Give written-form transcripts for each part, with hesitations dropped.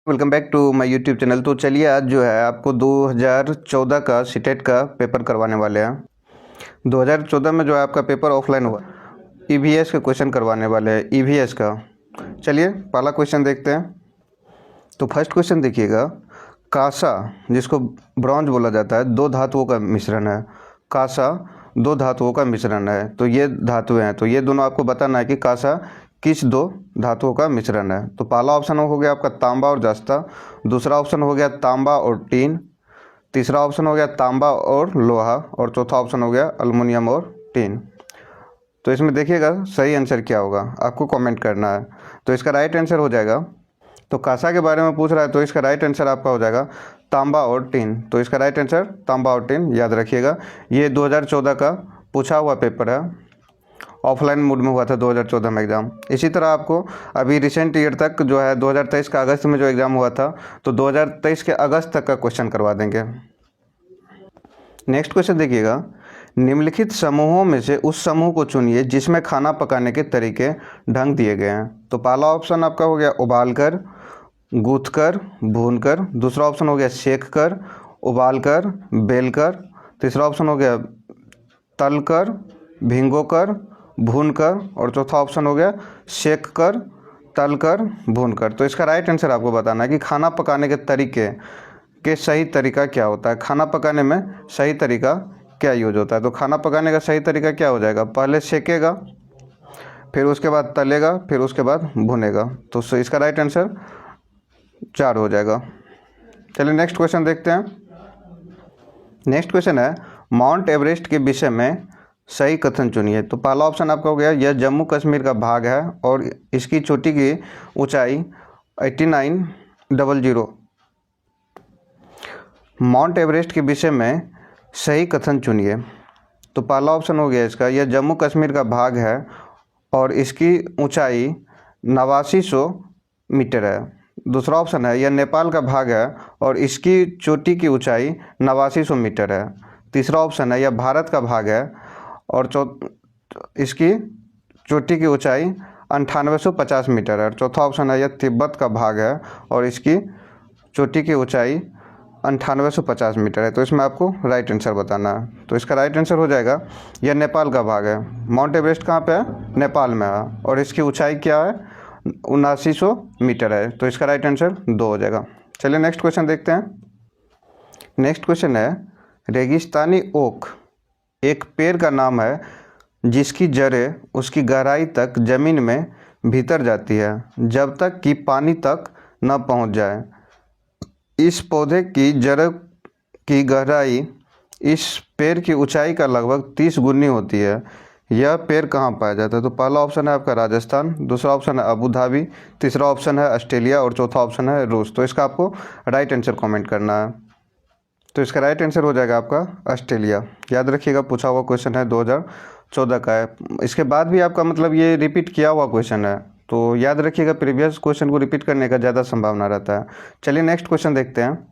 Welcome back to my YouTube channel. तो चलिए आज जो है आपको 2014 का सीटेट का पेपर करवाने वाले हैं। 2014 में जो है आपका पेपर ऑफलाइन हुआ, ईवीएस के क्वेश्चन करवाने वाले हैं, ईवीएस का। चलिए पहला क्वेश्चन देखते हैं। तो फर्स्ट क्वेश्चन देखिएगा, कांसा जिसको ब्रॉन्ज बोला जाता है, दो धातुओं का मिश्रण है। कांसा दो धातुओं का मिश्रण है, तो ये धातुएं हैं, तो ये दोनों आपको बताना है कि कांसा किस दो धातुओं का मिश्रण है। तो पहला ऑप्शन हो गया आपका तांबा और जस्ता, दूसरा ऑप्शन हो गया तांबा और टीन, तीसरा ऑप्शन हो गया तांबा और लोहा, और चौथा ऑप्शन हो गया अल्युमिनियम और टीन। तो इसमें देखिएगा सही आंसर क्या होगा, आपको कमेंट करना है। तो इसका राइट आंसर हो जाएगा, तो कांसा के बारे में पूछ रहा है तो इसका राइट आंसर आपका हो जाएगा तांबा और टीन। तो इसका राइट आंसर तांबा और टीन, याद रखिएगा। ये 2014 का पूछा हुआ पेपर है, ऑफलाइन मोड में हुआ था 2014 में एग्ज़ाम। इसी तरह आपको अभी रिसेंट ईयर तक जो है 2023 का अगस्त में जो एग्ज़ाम हुआ था, तो 2023 के अगस्त तक का क्वेश्चन करवा देंगे। नेक्स्ट क्वेश्चन देखिएगा, निम्नलिखित समूहों में से उस समूह को चुनिए जिसमें खाना पकाने के तरीके ढंग दिए गए हैं। तो पहला ऑप्शन आपका हो गया उबालकर, गूंथकर, भूनकर, दूसरा ऑप्शन हो गया सेककर, उबालकर, बेलकर, तीसरा ऑप्शन हो गया तलकर, भिगोकर, भूनकर, और चौथा ऑप्शन हो गया सेककर, तलकर, भूनकर। तो इसका राइट आंसर आपको बताना है कि खाना पकाने के तरीके के सही तरीका क्या होता है, खाना पकाने में सही तरीका क्या यूज होता है। तो खाना पकाने का सही तरीका क्या हो जाएगा, पहले सेकेगा, फिर उसके बाद तलेगा, फिर उसके बाद भुनेगा। तो इसका राइट आंसर 4 हो जाएगा। चलिए नेक्स्ट क्वेश्चन देखते हैं। नेक्स्ट क्वेश्चन है, माउंट एवरेस्ट के विषय में सही कथन चुनिए। तो पहला ऑप्शन आपका हो गया, यह जम्मू कश्मीर का भाग है और इसकी चोटी की ऊंचाई 8900। माउंट एवरेस्ट के विषय में सही कथन चुनिए। तो पहला ऑप्शन हो गया इसका, यह जम्मू कश्मीर का भाग है और इसकी ऊंचाई 8900 मीटर है। दूसरा ऑप्शन है, यह नेपाल का भाग है और इसकी चोटी की ऊंचाई 8900 मीटर है। तीसरा ऑप्शन है, यह भारत का भाग है और इसकी चोटी की ऊंचाई 9850 मीटर है। और चौथा ऑप्शन है, यह तिब्बत का भाग है और इसकी चोटी की ऊंचाई 9850 मीटर है। तो इसमें आपको राइट आंसर बताना है। तो इसका राइट आंसर हो जाएगा, यह नेपाल का भाग है। माउंट एवरेस्ट कहाँ पे है, नेपाल में है, और इसकी ऊंचाई क्या है, 7900 मीटर है। तो इसका राइट आंसर 2 हो जाएगा। चलिए नेक्स्ट क्वेश्चन देखते हैं। नेक्स्ट क्वेश्चन है, रेगिस्तानी ओक एक पेड़ का नाम है जिसकी जड़ें उसकी गहराई तक जमीन में भीतर जाती है जब तक कि पानी तक न पहुंच जाए। इस पौधे की जड़ की गहराई इस पेड़ की ऊंचाई का लगभग 30 गुनी होती है। यह पेड़ कहाँ पाया जाता है। तो पहला ऑप्शन है आपका राजस्थान, दूसरा ऑप्शन है अबू धाबी, तीसरा ऑप्शन है ऑस्ट्रेलिया, और चौथा ऑप्शन है रूस। तो इसका आपको राइट आंसर कमेंट करना है। तो इसका राइट आंसर हो जाएगा आपका ऑस्ट्रेलिया। याद रखिएगा, पूछा हुआ क्वेश्चन है, 2014 का है। इसके बाद भी आपका मतलब ये रिपीट किया हुआ क्वेश्चन है, तो याद रखिएगा प्रीवियस क्वेश्चन को रिपीट करने का ज़्यादा संभावना रहता है। चलिए नेक्स्ट क्वेश्चन देखते हैं।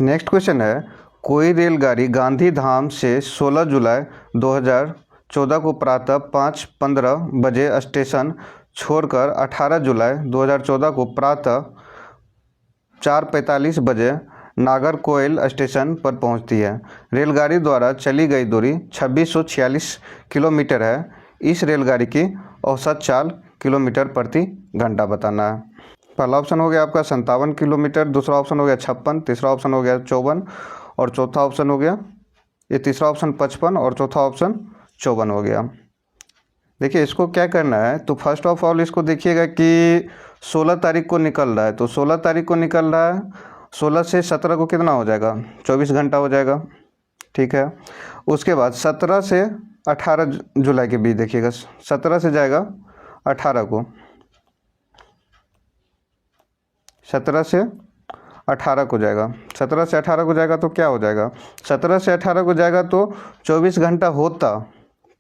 नेक्स्ट क्वेश्चन है, कोई रेलगाड़ी गांधीधाम से 16 जुलाई 2014 को प्रातः 5:15 बजे स्टेशन छोड़कर 18 जुलाई 2014 को प्रातः 4:45 बजे नागरकोइल स्टेशन पर पहुंचती है। रेलगाड़ी द्वारा चली गई दूरी 2646 किलोमीटर है। इस रेलगाड़ी की औसत चाल किलोमीटर प्रति घंटा बताना है। पहला ऑप्शन हो गया आपका 57 किलोमीटर, दूसरा ऑप्शन हो गया 56, तीसरा ऑप्शन हो गया 54, और चौथा ऑप्शन हो गया, ये तीसरा ऑप्शन 55 और चौथा ऑप्शन 54 हो गया। देखिए इसको क्या करना है, तो फर्स्ट ऑफ ऑल इसको देखिएगा कि 16 तारीख को निकल रहा है, तो 16 तारीख को निकल रहा है, 16 से 17 को कितना हो जाएगा, 24 घंटा हो जाएगा, ठीक है। उसके बाद 17 से 18 जुलाई के बीच देखिएगा, 17 से जाएगा 18 को, 17 से 18 को जाएगा, 17 से 18 को जाएगा तो क्या हो जाएगा, 17 से 18 को जाएगा तो 24 घंटा होता,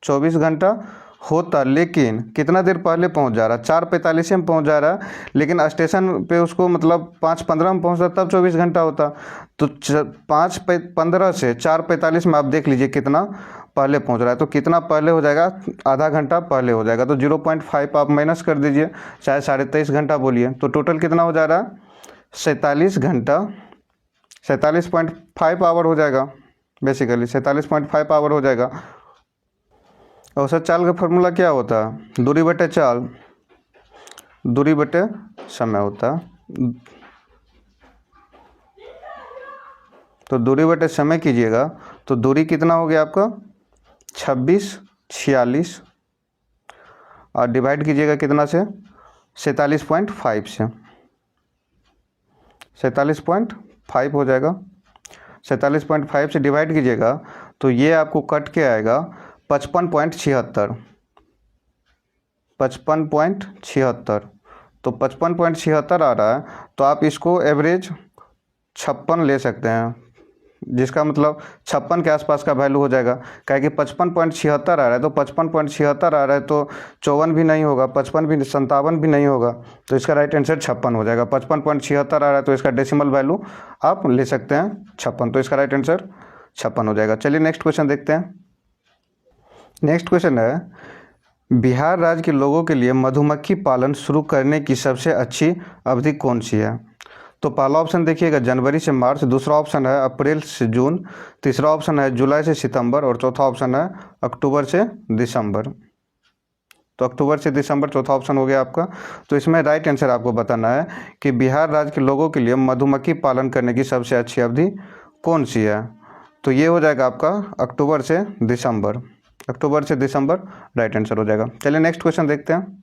24 घंटा होता, लेकिन कितना देर पहले पहुंच जा रहा, 4:45 में पहुंच जा रहा, लेकिन स्टेशन पे उसको मतलब 5:15 में पहुंचता, तब 24 घंटा होता। तो 5:15 से 4:45 में आप देख लीजिए कितना पहले पहुंच रहा है, तो कितना पहले हो जाएगा, आधा घंटा पहले हो जाएगा। तो 0.5 आप माइनस कर दीजिए, चाहे 23.5 घंटा बोलिए, तो टोटल कितना हो जा रहा है, 47 घंटा, 47.5 आवर हो जाएगा, बेसिकली 47.5 आवर हो जाएगा। औसत चाल का फॉर्मूला क्या होता है? दूरी बटे चाल, दूरी बटे समय होता है। तो दूरी बटे समय कीजिएगा तो दूरी कितना हो गया आपका 2646 और डिवाइड कीजिएगा कितना से 47.5 से, 47.5 हो जाएगा। 47.5 से डिवाइड कीजिएगा तो ये आपको कट के आएगा 55.76, 55.76। तो 55.76 आ रहा है, तो आप इसको एवरेज 56 ले सकते हैं, जिसका मतलब 56 के आसपास का वैल्यू हो जाएगा। क्या कि 55.76 आ रहा है, तो 55.76 आ रहा है तो 54 भी नहीं होगा, 55 भी 57 भी नहीं होगा, तो इसका राइट आंसर 56 हो जाएगा। 55.76 आ रहा है तो इसका डेसिमल वैल्यू आप ले सकते हैं 56, तो इसका राइट आंसर 56 हो जाएगा। चलिए नेक्स्ट क्वेश्चन देखते हैं। नेक्स्ट क्वेश्चन है, बिहार राज्य के लोगों के लिए मधुमक्खी पालन शुरू करने की सबसे अच्छी अवधि कौन सी है? तो पहला ऑप्शन देखिएगा जनवरी से मार्च, दूसरा ऑप्शन है अप्रैल से जून, तीसरा ऑप्शन है जुलाई से सितंबर और चौथा ऑप्शन है अक्टूबर से दिसंबर। तो अक्टूबर से दिसंबर चौथा ऑप्शन हो गया आपका। तो इसमें राइट आंसर आपको बताना है कि बिहार राज्य के लोगों के लिए मधुमक्खी पालन करने की सबसे अच्छी अवधि कौन सी है? तो ये हो जाएगा आपका अक्टूबर से दिसंबर, अक्टूबर से दिसंबर राइट आंसर हो जाएगा। चलिए नेक्स्ट क्वेश्चन देखते हैं।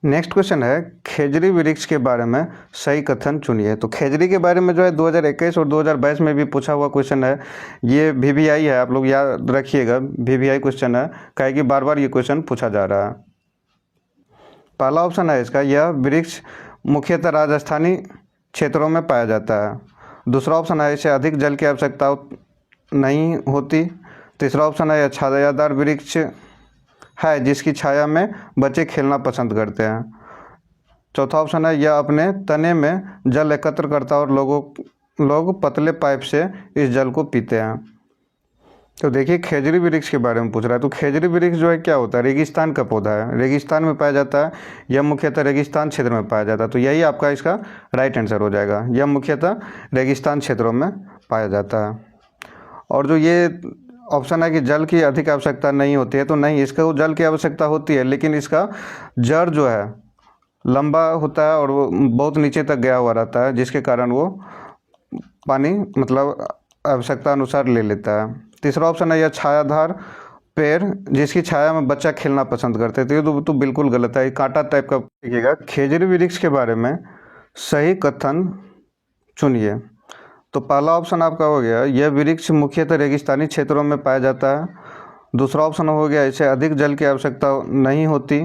नेक्स्ट क्वेश्चन है, खेजड़ी वृक्ष के बारे में सही कथन चुनिए। तो खेजड़ी के बारे में जो है 2021 और 2022 में भी पूछा हुआ क्वेश्चन है, ये VVI है, आप लोग याद रखिएगा, VVI क्वेश्चन है, काहे कि बार बार ये क्वेश्चन पूछा जा रहा है। पहला ऑप्शन है इसका, यह वृक्ष मुख्यतः राजस्थानी क्षेत्रों में पाया जाता है। दूसरा ऑप्शन है, इसे अधिक जल की आवश्यकता नहीं होती। तीसरा ऑप्शन है, यह छायादार वृक्ष है जिसकी छाया में बच्चे खेलना पसंद करते हैं। चौथा ऑप्शन है, यह अपने तने में जल एकत्र करता है और लोग पतले पाइप से इस जल को पीते हैं। तो देखिए खेजड़ी वृक्ष के बारे में पूछ रहा है, तो खेजड़ी वृक्ष जो है क्या होता है? रेगिस्तान का पौधा है, रेगिस्तान में पाया जाता है, यह मुख्यतः रेगिस्तान क्षेत्र में पाया जाता है। तो यही आपका इसका राइट आंसर हो जाएगा, यह मुख्यतः रेगिस्तान क्षेत्रों में पाया जाता है। और जो ये ऑप्शन है कि जल की अधिक आवश्यकता नहीं होती है, तो नहीं, इसको जल की आवश्यकता होती है, लेकिन इसका जड़ जो है लंबा होता है और वो बहुत नीचे तक गया हुआ रहता है, जिसके कारण वो पानी मतलब आवश्यकता अनुसार ले लेता है। तीसरा ऑप्शन है, यह छायादार पेड़ जिसकी छाया में बच्चा खेलना पसंद करते थे। तो बिल्कुल गलत है, कांटा टाइप का। देखिएगा खेजड़ी वृक्ष के बारे में सही कथन चुनिए। तो पहला ऑप्शन आपका हो गया, यह वृक्ष मुख्यतः रेगिस्तानी क्षेत्रों में पाया जाता है। दूसरा ऑप्शन हो गया, इसे अधिक जल की आवश्यकता नहीं होती।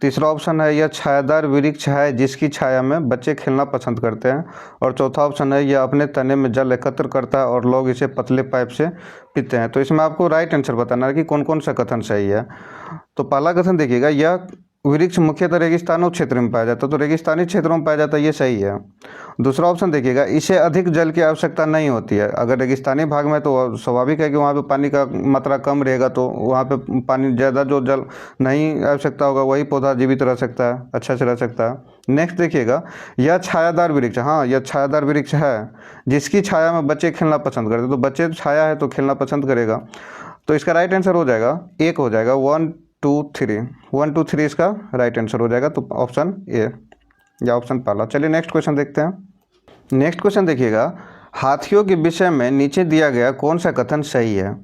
तीसरा ऑप्शन है, यह छायादार वृक्ष है जिसकी छाया में बच्चे खेलना पसंद करते हैं। और चौथा ऑप्शन है, यह अपने तने में जल एकत्र करता है और लोग इसे पतले पाइप से पीते हैं। तो इसमें आपको राइट आंसर बताना है कि कौन कौन सा कथन सही है। तो पहला कथन देखिएगा, यह वृक्ष मुख्यतः रेगिस्तानों क्षेत्र में पाया जाता है, तो रेगिस्तानी क्षेत्रों में पाया जाता है, ये सही है। दूसरा ऑप्शन देखिएगा, इसे अधिक जल की आवश्यकता नहीं होती है। अगर रेगिस्तानी भाग में तो स्वाभाविक है कि वहाँ पे पानी का मात्रा कम रहेगा, तो वहाँ पे पानी ज़्यादा जो जल नहीं आवश्यकता होगा वही पौधा जीवित रह सकता है, अच्छा से रह सकता है। नेक्स्ट देखिएगा, यह छायादार वृक्ष, हाँ यह छायादार वृक्ष है जिसकी छाया में बच्चे खेलना पसंद करते हैं। तो बच्चे छाया है तो खेलना पसंद करेगा, तो इसका राइट आंसर हो जाएगा एक हो जाएगा 1 2 3 1 2 3 इसका राइट आंसर हो जाएगा। तो ऑप्शन ए या ऑप्शन पहला। चलिए नेक्स्ट क्वेश्चन देखते हैं। नेक्स्ट क्वेश्चन देखिएगा, हाथियों के विषय में नीचे दिया गया कौन सा कथन सही है?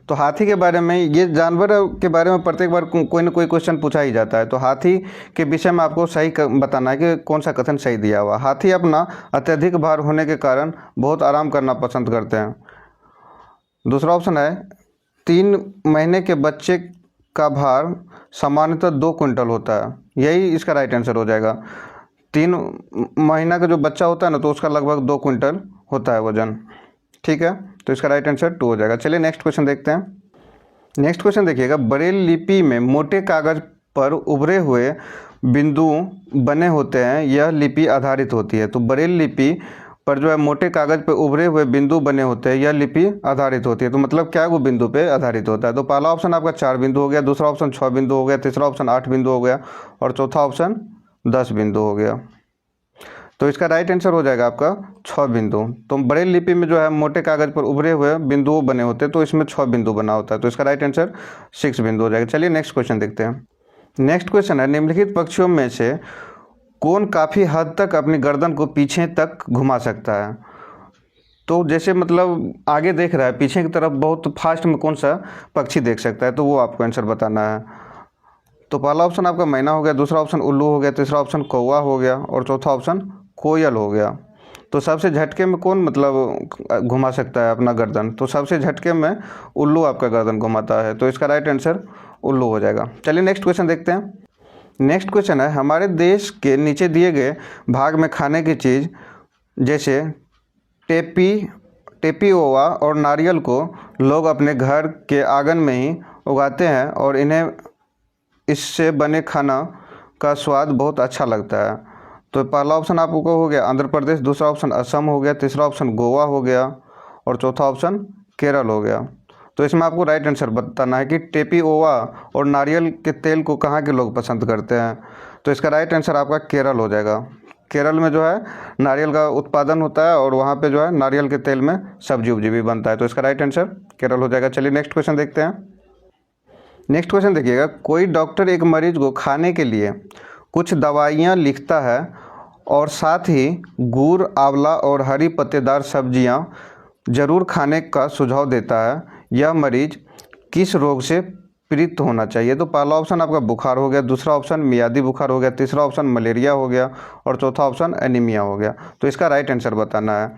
तो हाथी के बारे में, ये जानवर के बारे में प्रत्येक बार कोई ना कोई क्वेश्चन पूछा ही जाता है, तो हाथी के विषय में आपको सही बताना है कि कौन सा कथन सही दिया हुआ। हाथी अपना अत्यधिक भार होने के कारण बहुत आराम करना पसंद करते हैं। दूसरा ऑप्शन है, 3 महीने के बच्चे का भार सामान्यतः 2 क्विंटल होता है, यही इसका राइट आंसर हो जाएगा। 3 महीना का जो बच्चा होता है ना, तो उसका लगभग 2 क्विंटल होता है वजन, ठीक है। तो इसका राइट आंसर 2 हो जाएगा। चलिए नेक्स्ट क्वेश्चन देखते हैं। नेक्स्ट क्वेश्चन देखिएगा, ब्रेल लिपि में मोटे कागज पर उभरे हुए बिंदु बने होते हैं, यह लिपि आधारित होती है। तो ब्रेल लिपि पर जो है मोटे कागज पे उभरे हुए बिंदु बने होते हैं, यह लिपि आधारित होती है। तो मतलब क्या वो बिंदु पे आधारित होता है? तो पहला ऑप्शन आपका 4 बिंदु हो गया, दूसरा ऑप्शन 6 बिंदु हो गया, तीसरा ऑप्शन 8 बिंदु हो गया और चौथा ऑप्शन 10 बिंदु हो गया। तो इसका राइट आंसर हो जाएगा आपका 6 बिंदु। तो बड़े लिपि में जो है मोटे कागज पर उभरे हुए बिंदुओं बने होते हैं, तो इसमें 6 बिंदु बना होता है, तो इसका राइट आंसर 6 बिंदु हो जाएगा। चलिए नेक्स्ट क्वेश्चन देखते हैं। नेक्स्ट क्वेश्चन है, निम्नलिखित पक्षियों में से कौन काफ़ी हद तक अपनी गर्दन को पीछे तक घुमा सकता है? तो जैसे मतलब आगे देख रहा है, पीछे की तरफ बहुत फास्ट में कौन सा पक्षी देख सकता है, तो वो आपको आंसर बताना है। तो पहला ऑप्शन आपका मैना हो गया, दूसरा ऑप्शन उल्लू हो गया, तीसरा ऑप्शन कौवा हो गया और चौथा ऑप्शन कोयल हो गया। तो सबसे झटके में कौन मतलब घुमा सकता है अपना गर्दन? तो सबसे झटके में उल्लू आपका गर्दन घुमाता है, तो इसका राइट आंसर उल्लू हो जाएगा। चलिए नेक्स्ट क्वेश्चन देखते हैं। नेक्स्ट क्वेश्चन है, हमारे देश के नीचे दिए गए भाग में खाने की चीज़ जैसे टेपिओवा और नारियल को लोग अपने घर के आंगन में ही उगाते हैं और इन्हें इससे बने खाना का स्वाद बहुत अच्छा लगता है। तो पहला ऑप्शन आपको हो गया आंध्र प्रदेश, दूसरा ऑप्शन असम हो गया, तीसरा ऑप्शन गोवा हो गया और चौथा ऑप्शन केरल हो गया। तो इसमें आपको राइट आंसर बताना है कि टेपिओवा और नारियल के तेल को कहाँ के लोग पसंद करते हैं। तो इसका राइट आंसर आपका केरल हो जाएगा। केरल में जो है नारियल का उत्पादन होता है और वहाँ पे जो है नारियल के तेल में सब्जी उब्जी भी बनता है, तो इसका राइट आंसर केरल हो जाएगा। चलिए नेक्स्ट क्वेश्चन देखते हैं। नेक्स्ट क्वेश्चन देखिएगा, कोई डॉक्टर एक मरीज को खाने के लिए कुछ दवाइयाँ लिखता है और साथ ही गुड़, आंवला और हरी पत्तेदार सब्जियाँ जरूर खाने का सुझाव देता है। यह मरीज किस रोग से पीड़ित होना चाहिए? तो पहला ऑप्शन आपका बुखार हो गया, दूसरा ऑप्शन मियादी बुखार हो गया, तीसरा ऑप्शन मलेरिया हो गया और चौथा ऑप्शन एनीमिया हो गया। तो इसका राइट आंसर बताना है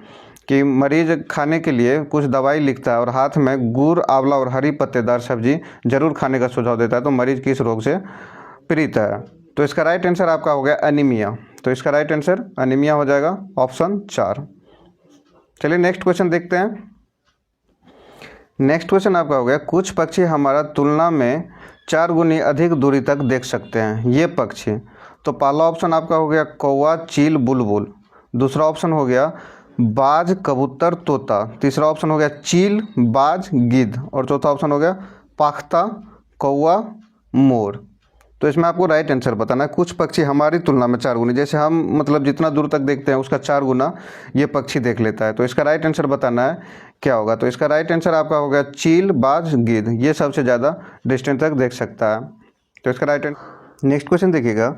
कि मरीज खाने के लिए कुछ दवाई लिखता है और हाथ में गुड़, आंवला और हरी पत्तेदार सब्जी जरूर खाने का सुझाव देता है, तो मरीज किस रोग से पीड़ित है? तो इसका राइट आंसर आपका हो गया एनीमिया। तो इसका राइट आंसर एनीमिया हो जाएगा, ऑप्शन 4। चलिए नेक्स्ट क्वेश्चन देखते हैं। नेक्स्ट क्वेश्चन आपका हो गया, कुछ पक्षी हमारा तुलना में 4 गुनी अधिक दूरी तक देख सकते हैं, ये पक्षी। तो पहला ऑप्शन आपका हो गया कौवा, चील, बुलबुल, दूसरा ऑप्शन हो गया बाज, कबूतर, तोता, तीसरा ऑप्शन हो गया चील, बाज, गिद्ध और चौथा ऑप्शन हो गया पाख्ता, कौवा, मोर। तो इसमें आपको राइट आंसर बताना है, कुछ पक्षी हमारी तुलना में 4 गुनी, जैसे हम मतलब जितना दूर तक देखते हैं उसका 4 गुना ये पक्षी देख लेता है। तो इसका राइट आंसर बताना है क्या होगा? तो इसका राइट आंसर आपका हो गया चील, बाज, गिद्ध, ये सबसे ज़्यादा डिस्टेंस तक देख सकता है। तो इसका राइट आंसर। नेक्स्ट क्वेश्चन देखिएगा,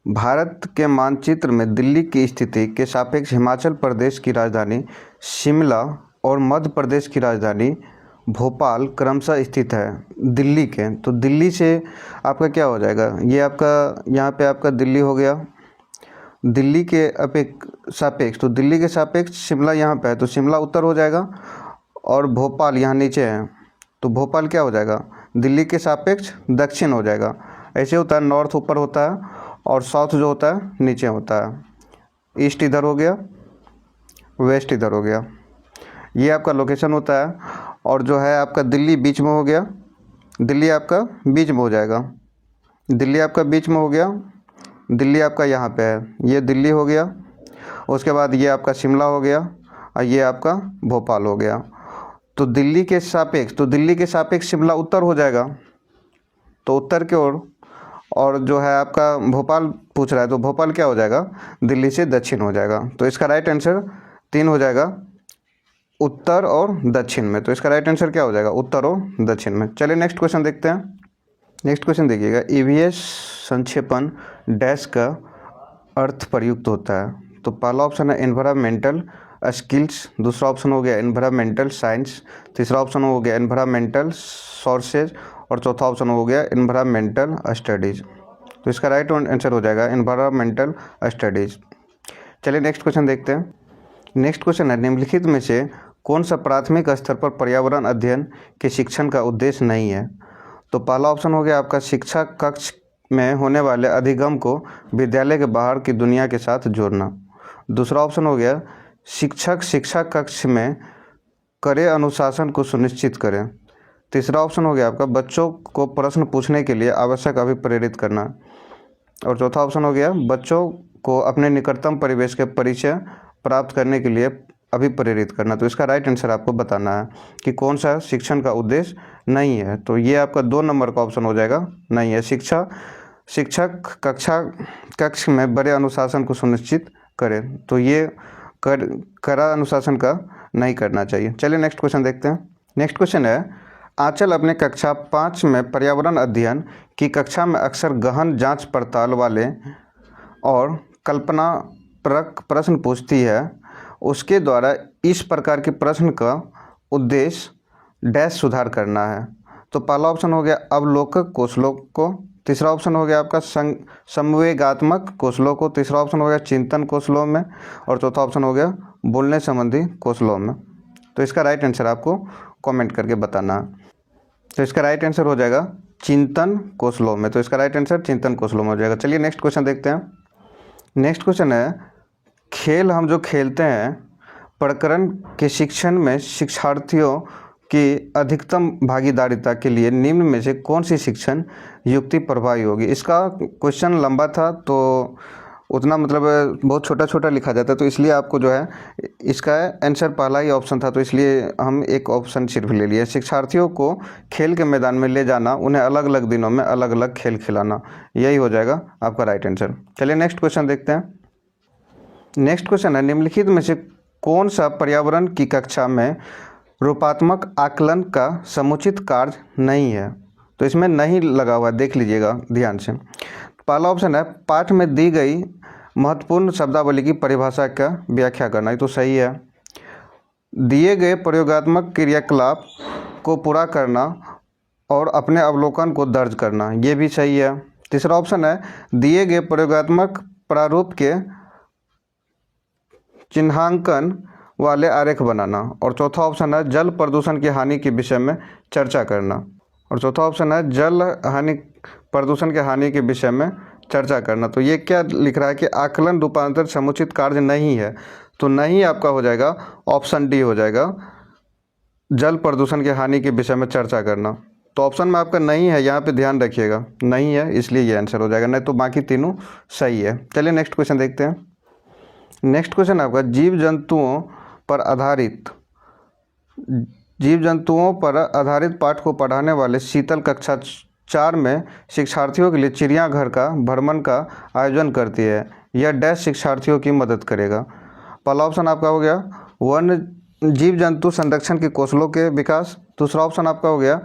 भारत के मानचित्र में दिल्ली की स्थिति के सापेक्ष हिमाचल प्रदेश की राजधानी शिमला और मध्य प्रदेश की राजधानी भोपाल क्रमशः स्थित है दिल्ली के। तो दिल्ली से आपका क्या हो जाएगा? ये आपका यहाँ पे आपका दिल्ली हो गया, दिल्ली के सापेक्ष, तो दिल्ली के सापेक्ष शिमला यहाँ पे है, तो शिमला उत्तर हो जाएगा और भोपाल यहाँ नीचे है, तो भोपाल क्या हो जाएगा? दिल्ली के सापेक्ष दक्षिण हो जाएगा। ऐसे होता है, नॉर्थ ऊपर होता है और साउथ जो होता है नीचे होता है। ईस्ट इधर हो गया, वेस्ट इधर हो गया, ये आपका लोकेशन होता है। और जो है आपका दिल्ली बीच में हो गया, दिल्ली आपका बीच में हो जाएगा, दिल्ली आपका बीच में हो गया, दिल्ली आपका यहाँ पे है, ये दिल्ली हो गया। उसके बाद ये आपका शिमला हो गया और ये आपका भोपाल हो गया। तो दिल्ली के सापेक्ष, तो दिल्ली के सापेक्ष शिमला उत्तर हो जाएगा, तो उत्तर की ओर। और जो है आपका भोपाल पूछ रहा है, तो भोपाल क्या हो जाएगा? दिल्ली से दक्षिण हो जाएगा। तो इसका राइट आंसर 3 हो जाएगा, उत्तर और दक्षिण में। तो इसका राइट आंसर क्या हो जाएगा? उत्तर और दक्षिण में। चलिए नेक्स्ट क्वेश्चन देखते हैं। नेक्स्ट क्वेश्चन देखिएगा, ईवीएस संक्षेपण डैश का अर्थ प्रयुक्त होता है। तो पहला ऑप्शन है एनवायरमेंटल स्किल्स, दूसरा ऑप्शन हो गया एनवायरमेंटल साइंस, तीसरा ऑप्शन हो गया एनवायरमेंटल सोर्सेज और चौथा ऑप्शन हो गया एनवायरमेंटल स्टडीज़। तो इसका राइट आंसर हो जाएगा एनवायरमेंटल स्टडीज़। चलिए नेक्स्ट क्वेश्चन देखते हैं। नेक्स्ट क्वेश्चन है, निम्नलिखित में से कौन सा प्राथमिक स्तर पर पर्यावरण अध्ययन के शिक्षण का उद्देश्य नहीं है? तो पहला ऑप्शन हो गया आपका शिक्षा कक्ष में होने वाले अधिगम को विद्यालय के बाहर की दुनिया के साथ जोड़ना, दूसरा ऑप्शन हो गया शिक्षक शिक्षा कक्ष में करे अनुशासन को सुनिश्चित करें, तीसरा ऑप्शन हो गया आपका बच्चों को प्रश्न पूछने के लिए आवश्यक अभिप्रेरित करना और चौथा ऑप्शन हो गया बच्चों को अपने निकटतम परिवेश के परिचय प्राप्त करने के लिए अभिप्रेरित करना। तो इसका राइट आंसर आपको बताना है कि कौन सा शिक्षण का उद्देश्य नहीं है। तो ये आपका 2 नंबर का ऑप्शन हो जाएगा, नहीं है। शिक्षक कक्ष में बड़े अनुशासन को सुनिश्चित करें। तो ये कड़ा अनुशासन का नहीं करना चाहिए। चलिए नेक्स्ट क्वेश्चन देखते हैं। नेक्स्ट क्वेश्चन है, आंचल अपने कक्षा 5 में पर्यावरण अध्ययन की कक्षा में अक्सर गहन जांच पड़ताल वाले और कल्पनाप्रक प्रश्न पूछती है। उसके द्वारा इस प्रकार के प्रश्न का उद्देश्य डैश सुधार करना है। तो पहला ऑप्शन हो गया अवलोकक कौशलों को, तीसरा ऑप्शन हो गया आपका संवेगात्मक कौशलों को, तीसरा ऑप्शन हो गया चिंतन कौशलों में, और चौथा ऑप्शन हो गया बोलने संबंधी कौशलों में। तो इसका राइट आंसर आपको कमेंट करके बताना है। तो इसका राइट आंसर हो जाएगा चिंतन कौशलों में। तो इसका राइट आंसर चिंतन कौशलों में हो जाएगा। चलिए नेक्स्ट क्वेश्चन देखते हैं। नेक्स्ट क्वेश्चन है, खेल हम जो खेलते हैं प्रकरण के शिक्षण में शिक्षार्थियों की अधिकतम भागीदारिता के लिए निम्न में से कौन सी शिक्षण युक्ति प्रभावी होगी। इसका क्वेश्चन लंबा था तो उतना मतलब बहुत छोटा छोटा लिखा जाता है, तो इसलिए आपको जो है इसका आंसर पहला ही ऑप्शन था, तो इसलिए हम एक ऑप्शन सिर्फ ले लिए। शिक्षार्थियों को खेल के मैदान में ले जाना, उन्हें अलग अलग दिनों में अलग अलग खेल खिलाना, यही हो जाएगा आपका राइट आंसर। चलिए नेक्स्ट क्वेश्चन देखते हैं। नेक्स्ट क्वेश्चन है, निम्नलिखित में से कौन सा पर्यावरण की कक्षा में रूपात्मक आकलन का समुचित कार्य नहीं है। तो इसमें नहीं लगा हुआ है, देख लीजिएगा ध्यान से। पहला ऑप्शन है, पाठ में दी गई महत्वपूर्ण शब्दावली की परिभाषा का व्याख्या करना, ये तो सही है। दिए गए प्रयोगात्मक क्रियाकलाप को पूरा करना और अपने अवलोकन को दर्ज करना, ये भी सही है। तीसरा ऑप्शन है, दिए गए प्रयोगात्मक प्रारूप के चिन्हांकन वाले आरेख बनाना, और चौथा ऑप्शन है जल प्रदूषण की हानि के विषय में चर्चा करना, और चौथा ऑप्शन है जल हानि प्रदूषण के हानि के विषय में चर्चा करना। तो ये क्या लिख रहा है कि आकलन रूपांतर समुचित कार्य नहीं है, तो नहीं आपका हो जाएगा ऑप्शन डी हो जाएगा, जल प्रदूषण के हानि के विषय में चर्चा करना। तो ऑप्शन में आपका नहीं है, यहाँ पे ध्यान रखिएगा, नहीं है, इसलिए ये आंसर हो जाएगा, नहीं तो बाकी तीनों सही है। चलिए नेक्स्ट क्वेश्चन देखते हैं। नेक्स्ट क्वेश्चन आपका जीव जंतुओं पर आधारित पाठ को पढ़ाने वाले शीतल कक्षा 4 में शिक्षार्थियों के लिए चिड़ियाघर का भ्रमण का आयोजन करती है। यह डैश शिक्षार्थियों की मदद करेगा। पहला ऑप्शन आपका हो गया वन्य जीव जंतु संरक्षण के कौशलों के विकास, दूसरा ऑप्शन आपका हो गया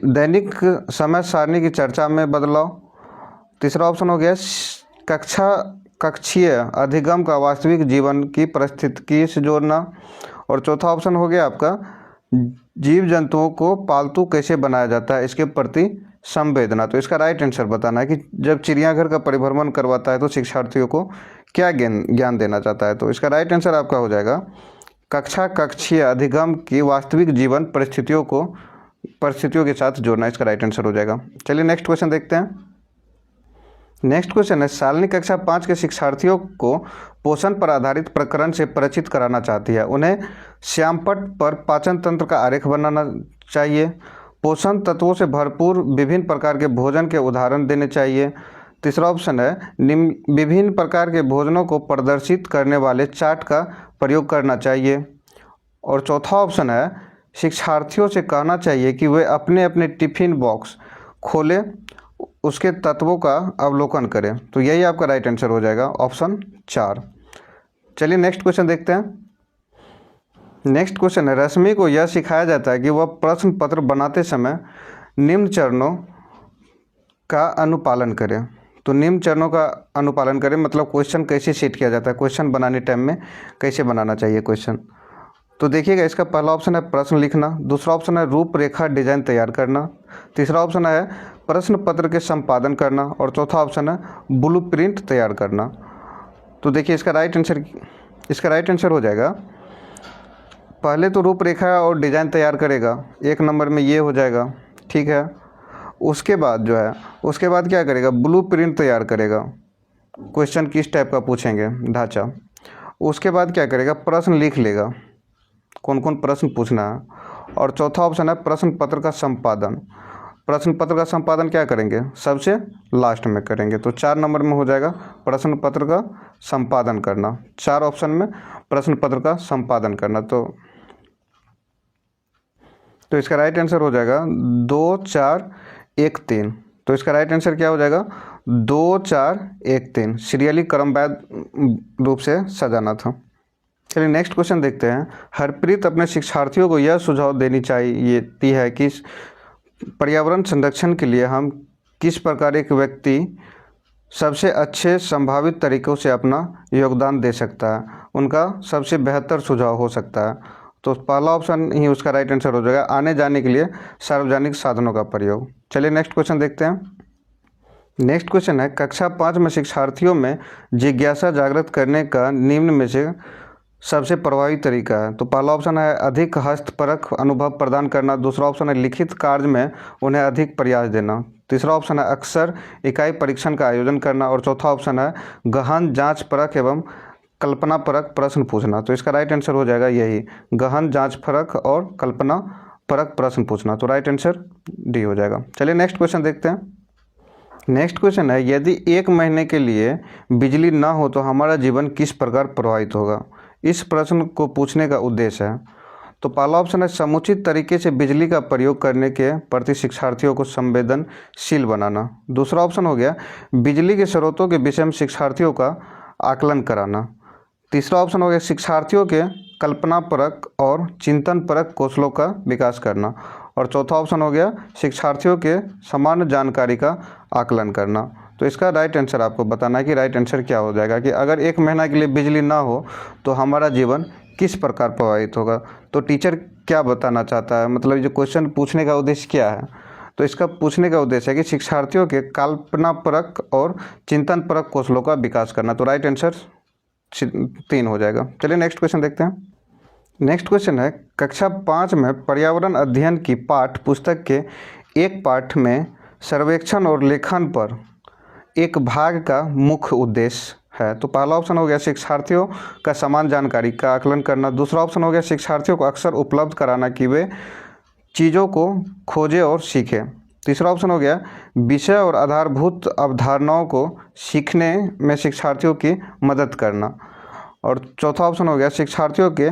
दैनिक समय सारणी की चर्चा में बदलाव, तीसरा ऑप्शन हो गया कक्षीय अधिगम का वास्तविक जीवन की परिस्थिति से जोड़ना, और चौथा ऑप्शन हो गया आपका जीव जंतुओं को पालतू कैसे बनाया जाता है इसके प्रति संवेदना। तो इसका राइट आंसर बताना है कि जब चिड़ियाघर का परिभ्रमण करवाता है तो शिक्षार्थियों को क्या ज्ञान देना चाहता है। तो इसका राइट आंसर आपका हो जाएगा कक्षीय अधिगम की वास्तविक जीवन परिस्थितियों के साथ जोड़ना, इसका राइट आंसर हो जाएगा। चलिए नेक्स्ट क्वेश्चन देखते हैं। नेक्स्ट क्वेश्चन है, शालिनी कक्षा 5 के शिक्षार्थियों को पोषण पर आधारित प्रकरण से परिचित कराना चाहती है। उन्हें श्यामपट्ट पर पाचन तंत्र का आरेख बनाना चाहिए, पोषण तत्वों से भरपूर विभिन्न प्रकार के भोजन के उदाहरण देने चाहिए। तीसरा ऑप्शन है विभिन्न प्रकार के भोजनों को प्रदर्शित करने वाले चार्ट का प्रयोग करना चाहिए, और चौथा ऑप्शन है शिक्षार्थियों से कहना चाहिए कि वे अपने अपने टिफिन बॉक्स खोलें, उसके तत्वों का अवलोकन करें। तो यही आपका राइट आंसर हो जाएगा ऑप्शन 4। चलिए नेक्स्ट क्वेश्चन देखते हैं। नेक्स्ट क्वेश्चन है, रश्मि को यह सिखाया जाता है कि वह प्रश्न पत्र बनाते समय निम्न चरणों का अनुपालन करें। तो निम्न चरणों का अनुपालन करें मतलब क्वेश्चन कैसे सेट किया जाता है, क्वेश्चन बनाने टाइम में कैसे बनाना चाहिए क्वेश्चन। तो देखिएगा, इसका पहला ऑप्शन है प्रश्न लिखना, दूसरा ऑप्शन है रूपरेखा डिजाइन तैयार करना, तीसरा ऑप्शन है प्रश्न पत्र के संपादन करना, और चौथा ऑप्शन है ब्लूप्रिंट तैयार करना। तो देखिए इसका राइट आंसर हो जाएगा, पहले तो रूपरेखा और डिज़ाइन तैयार करेगा, एक नंबर में ये हो जाएगा, ठीक है। उसके बाद क्या करेगा, ब्लूप्रिंट तैयार करेगा, क्वेश्चन किस टाइप का पूछेंगे ढांचा। उसके बाद क्या करेगा, प्रश्न लिख लेगा, कौन कौन प्रश्न पूछना है, और चौथा ऑप्शन है प्रश्न पत्र का संपादन। प्रश्न पत्र का संपादन क्या करेंगे, सबसे लास्ट में करेंगे। तो 4 नंबर में हो जाएगा प्रश्न पत्र का संपादन करना, 4 ऑप्शन में प्रश्न पत्र का संपादन करना। तो इसका राइट आंसर हो जाएगा 2 4 1 3। तो इसका राइट आंसर क्या हो जाएगा 2 4 1 3 सीरियली क्रमबद्ध रूप से सजाना था। चलिए नेक्स्ट क्वेश्चन देखते हैं। हरप्रीत अपने शिक्षार्थियों को यह सुझाव देनी चाहिए है कि पर्यावरण संरक्षण के लिए हम किस प्रकार एक व्यक्ति सबसे अच्छे संभावित तरीक़ों से अपना योगदान दे सकता है, उनका सबसे बेहतर सुझाव हो सकता है। तो पहला ऑप्शन ही उसका राइट आंसर हो जाएगा, आने जाने के लिए सार्वजनिक साधनों का प्रयोग। चलिए नेक्स्ट क्वेश्चन देखते हैं। नेक्स्ट क्वेश्चन है, कक्षा 5 में शिक्षार्थियों में जिज्ञासा जागृत करने का निम्न में से सबसे प्रभावी तरीका है। तो पहला ऑप्शन है अधिक हस्तपरक अनुभव प्रदान करना, दूसरा ऑप्शन है लिखित कार्य में उन्हें अधिक प्रयास देना, तीसरा ऑप्शन है अक्सर इकाई परीक्षण का आयोजन करना और चौथा ऑप्शन है गहन जांच परक एवं कल्पना परक प्रश्न पूछना। तो इसका राइट आंसर हो जाएगा यही, गहन जांच परक और कल्पना परक प्रश्न पूछना। तो राइट आंसर डी हो जाएगा। चलिए नेक्स्ट क्वेश्चन देखते हैं। नेक्स्ट क्वेश्चन है, यदि 1 महीने के लिए बिजली ना हो तो हमारा जीवन किस प्रकार प्रभावित होगा। इस प्रश्न को पूछने का उद्देश्य है। तो पहला ऑप्शन है समुचित तरीके से बिजली का प्रयोग करने के प्रति शिक्षार्थियों को संवेदनशील बनाना, दूसरा ऑप्शन हो गया बिजली के स्रोतों के विषय में शिक्षार्थियों का आकलन कराना, तीसरा ऑप्शन हो गया शिक्षार्थियों के कल्पना परक और चिंतन परक कौशलों का विकास करना और चौथा ऑप्शन हो गया शिक्षार्थियों के सामान्य जानकारी का आकलन करना। तो इसका राइट आंसर आपको बताना है कि राइट आंसर क्या हो जाएगा कि अगर 1 महीना के लिए बिजली ना हो तो हमारा जीवन किस प्रकार प्रभावित होगा। तो टीचर क्या बताना चाहता है, मतलब जो क्वेश्चन पूछने का उद्देश्य क्या है, तो इसका पूछने का उद्देश्य है कि शिक्षार्थियों के कल्पना परक और चिंतन परक कौशलों का विकास करना। तो राइट आंसर 3 हो जाएगा। चलिए नेक्स्ट क्वेश्चन देखते हैं। नेक्स्ट क्वेश्चन है, कक्षा 5 में पर्यावरण अध्ययन की पाठ्य पुस्तक के एक पाठ में सर्वेक्षण और लेखन पर एक भाग का मुख्य उद्देश्य है। तो पहला ऑप्शन हो गया शिक्षार्थियों का समान जानकारी का आकलन करना, दूसरा ऑप्शन हो गया शिक्षार्थियों को अक्सर उपलब्ध कराना कि वे चीज़ों को खोजें और सीखें, तीसरा ऑप्शन हो गया विषय और आधारभूत अवधारणाओं को सीखने में शिक्षार्थियों की मदद करना और चौथा ऑप्शन हो गया शिक्षार्थियों के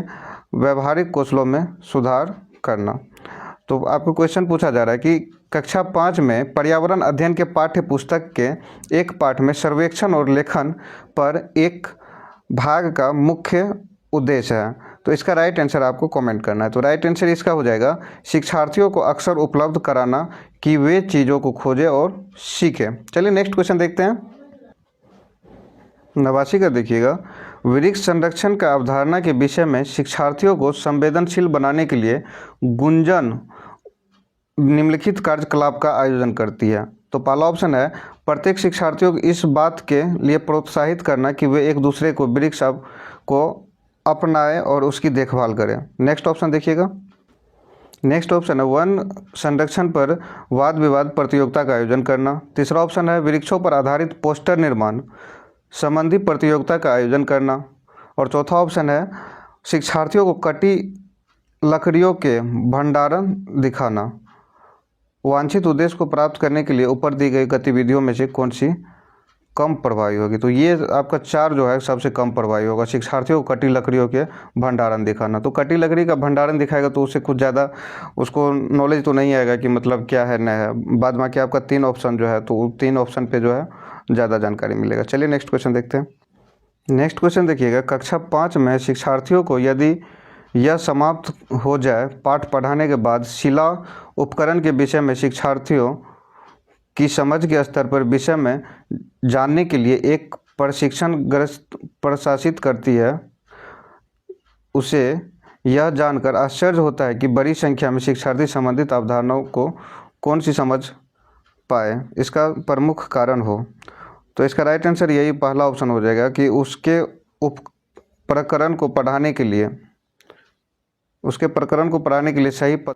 व्यवहारिक कौशलों में सुधार करना। तो आपको क्वेश्चन पूछा जा रहा है कि कक्षा 5 में पर्यावरण अध्ययन के पाठ्य पुस्तक के एक पाठ में सर्वेक्षण और लेखन पर एक भाग का मुख्य उद्देश्य है। तो इसका राइट आंसर आपको कमेंट करना है। तो राइट आंसर इसका हो जाएगा शिक्षार्थियों को अक्सर उपलब्ध कराना कि वे चीज़ों को खोजें और सीखें। चलिए नेक्स्ट क्वेश्चन देखते हैं। 89 का देखिएगा, वृक्ष संरक्षण का अवधारणा के विषय में शिक्षार्थियों को संवेदनशील बनाने के लिए गुंजन निम्नलिखित कार्यकलाप का आयोजन करती है। तो पहला ऑप्शन है प्रत्येक शिक्षार्थियों को इस बात के लिए प्रोत्साहित करना कि वे एक दूसरे को वृक्ष को अपनाएं और उसकी देखभाल करें। नेक्स्ट ऑप्शन देखिएगा। नेक्स्ट ऑप्शन है वन संरक्षण पर वाद विवाद प्रतियोगिता का आयोजन करना, तीसरा ऑप्शन है वृक्षों पर आधारित पोस्टर निर्माण संबंधी प्रतियोगिता का आयोजन करना और चौथा ऑप्शन है शिक्षार्थियों को कटी लकड़ियों के भंडारण दिखाना। वांछित उद्देश्य को प्राप्त करने के लिए ऊपर दी गई गतिविधियों में से कौन सी कम प्रभावी होगी। तो ये आपका 4 जो है सबसे कम प्रभावी होगा। शिक्षार्थियों को कटी लकड़ियों के भंडारण दिखाना, तो कटी लकड़ी का भंडारण दिखाएगा तो उससे कुछ ज़्यादा उसको नॉलेज तो नहीं आएगा कि मतलब क्या है न है, बाद बाकी आपका 3 ऑप्शन जो है तो 3 ऑप्शन पे जो है ज़्यादा जानकारी मिलेगा। चलिए नेक्स्ट क्वेश्चन देखते हैं। नेक्स्ट क्वेश्चन देखिएगा, कक्षा 5 में शिक्षार्थियों को यदि यह समाप्त हो जाए पाठ पढ़ाने के बाद शिला उपकरण के विषय में शिक्षार्थियों की समझ के स्तर पर विषय में जानने के लिए एक प्रशिक्षण ग्रस्त प्रशासित करती है, उसे यह जानकर आश्चर्य होता है कि बड़ी संख्या में शिक्षार्थी संबंधित अवधारणाओं को कौन सी समझ पाए, इसका प्रमुख कारण हो। तो इसका राइट आंसर यही पहला ऑप्शन हो जाएगा कि उसके प्रकरण को पढ़ाने के लिए सही